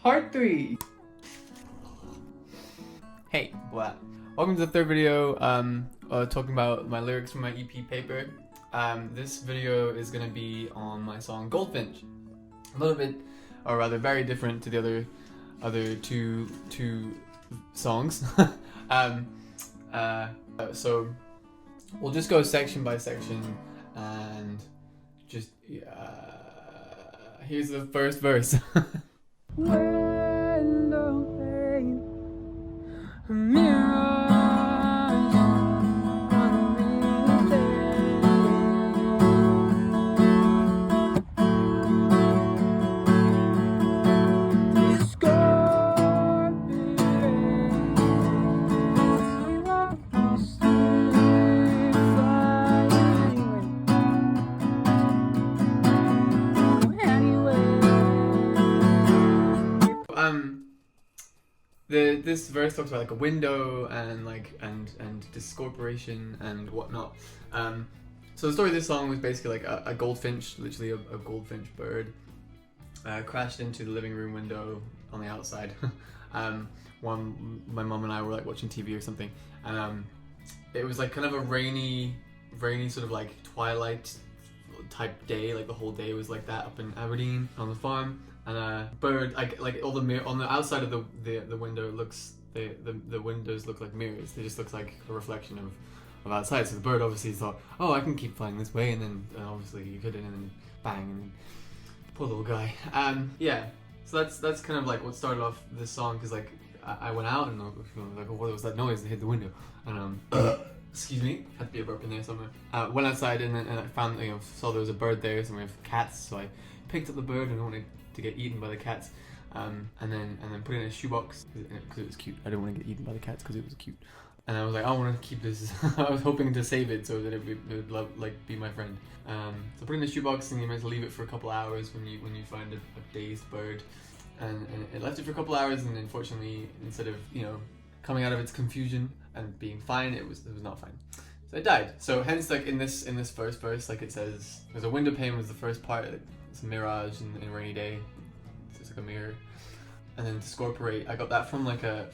Part 3. Hey, what? Welcome to the third video, talking about my lyrics from my EP paper. This video is gonna be on my song Gold Finch. A little bit, or rather very different to the other two songs. So we'll just go section by section and just here's the first verse. When the pain mirrors on me this verse talks about like a window and and discorporation and whatnot. So the story of this song was basically like a goldfinch, literally a goldfinch bird, crashed into the living room window on the outside. One, my mom and I were like watching TV or something, and it was like kind of a rainy sort of like twilight type day. Like the whole day was like that up in Aberdeen on the farm. And a bird, like all the on the outside of the window looks, the windows look like mirrors. They just look like a reflection of outside. So the bird obviously thought, oh, I can keep flying this way, and then obviously you couldn't, and then bang, and then poor little guy. Yeah. So that's kind of like what started off this song, because like I went out and like, oh, what was that noise that hit the window? And excuse me, had to be a burp in there somewhere. Went outside and I found, saw there was a bird there, and we have cats, so I picked up the bird and I wanted to get eaten by the cats, and then put it in a shoebox because it was cute. I didn't want to get eaten by the cats because it was cute, and I was like, I want to keep this. I was hoping to save it so that it would be my friend. So put it in a shoebox, and you're meant to leave it for a couple hours when you find a dazed bird, and it left it for a couple hours, and unfortunately, instead of coming out of its confusion and being fine, it was not fine. So it died. So hence, like in this first verse, like it says, there's a window pane was the first part. It's a mirage in a rainy day. It's like a mirror. And then discorporate, I got that from like a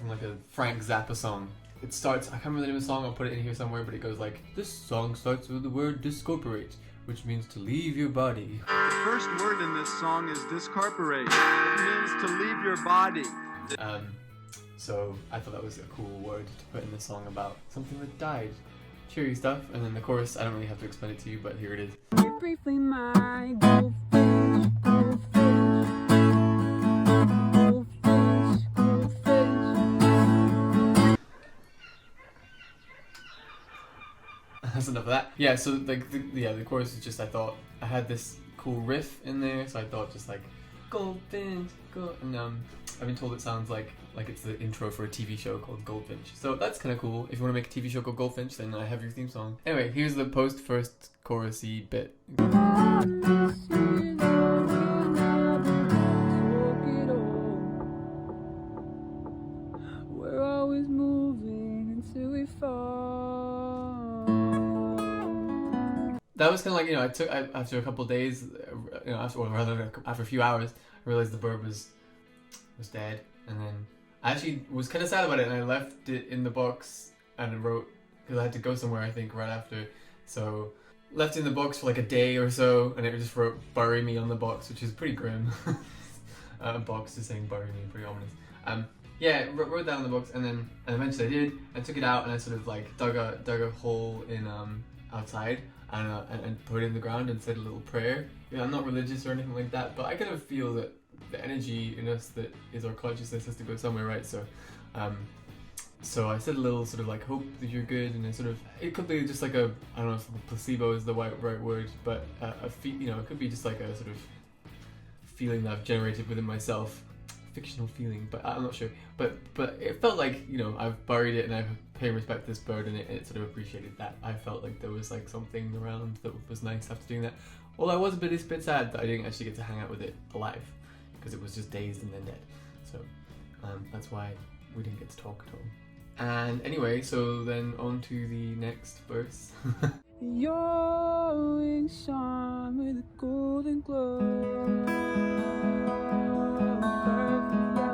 Frank Zappa song. It starts, I can't remember the name of the song, I'll put it in here somewhere, but it goes like, this song starts with the word discorporate, which means to leave your body. The first word in this song is discorporate. It means to leave your body. So I thought that was a cool word to put in the song about something that died. Cheery stuff. And then the chorus, I don't really have to explain it to you, but here it is. Briefly, my gold finch, gold finch, gold finch, gold finch. That's enough of that. Yeah, so like the chorus is just, I thought I had this cool riff in there, so I thought just like Gold Finch, gold, and I've been told it sounds like it's the intro for a TV show called Gold Finch. So that's kind of cool. If you want to make a TV show called Gold Finch, then I have your theme song. Anyway, here's the first chorusy bit. We're always moving until we fall. That was kind of like, after a couple of days, after a few hours, I realized the bird was dead, and then I actually was kind of sad about it, and I left it in the box and wrote, because I had to go somewhere I think right after, so left it in the box for like a day or so, and it just wrote "bury me" on the box, which is pretty grim. A box just saying "bury me," pretty ominous. Yeah, wrote that on the box, and eventually I did. I took it out and I sort of like dug a hole in outside and put it in the ground and said a little prayer. I'm not religious or anything like that, but I kind of feel that the energy in us that is our consciousness has to go somewhere, right? So so I said a little sort of like, hope that you're good, and it could be just like I don't know if placebo is the right word, but it could be just like a sort of feeling that I've generated within myself, fictional feeling, but I'm not sure. But it felt like, I've buried it and I've paid respect to this bird, and it sort of appreciated that. I felt like there was like something around that was nice after doing that. Although I was a bit sad that I didn't actually get to hang out with it alive, because it was just dazed and then dead. So that's why we didn't get to talk at all. And anyway, so then on to the next verse. Your wings shine with a golden glow, perfect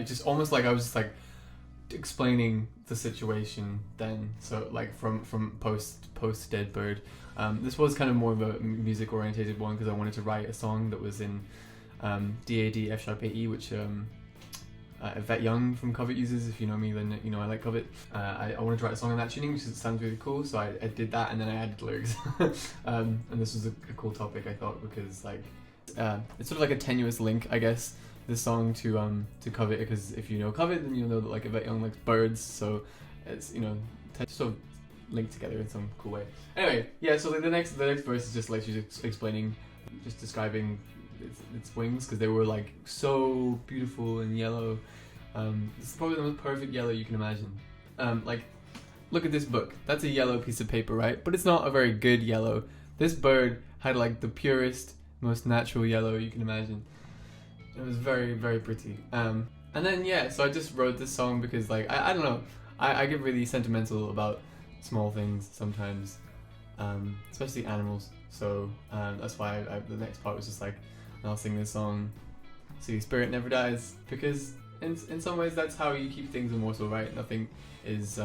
it just almost like I was just like explaining the situation then. So like from post Dead Bird. This was kind of more of a music orientated one because I wanted to write a song that was in DAD F sharp AE, which Yvette Young from Covet uses. If you know me, then you know I like Covet. I wanted to write a song in that tuning, which sounds really cool, so I did that, and then I added lyrics. And this was a cool topic, I thought, because like it's sort of like a tenuous link, I guess, this song to Covet, because if you know Covet, then you'll know that like Yvette Young likes birds, so it's, you know, sort of linked together in some cool way. Anyway, yeah, so like the next verse is just like she's explaining, just describing its wings, because they were like so beautiful and yellow. It's probably the most perfect yellow you can imagine. Like, look at this book. That's a yellow piece of paper, right? But it's not a very good yellow. This bird had like the purest, most natural yellow you can imagine. It was very, very pretty. And then yeah, so I just wrote this song because like I don't know, I get really sentimental about small things sometimes, especially animals. So that's why the next part was just like, I'll sing this song, so your spirit never dies, because in some ways that's how you keep things immortal, right? Nothing is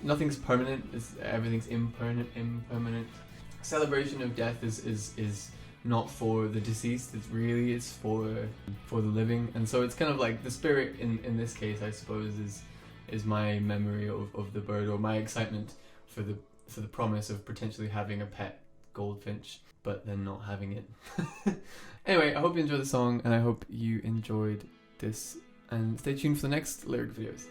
nothing's permanent. Everything's impermanent. Celebration of death is not for the deceased. It's for the living, and so it's kind of like the spirit in this case, I suppose, is my memory of the bird, or my excitement for the promise of potentially having a pet goldfinch, but then not having it. Anyway, I hope you enjoyed the song, and I hope you enjoyed this, and stay tuned for the next lyric videos.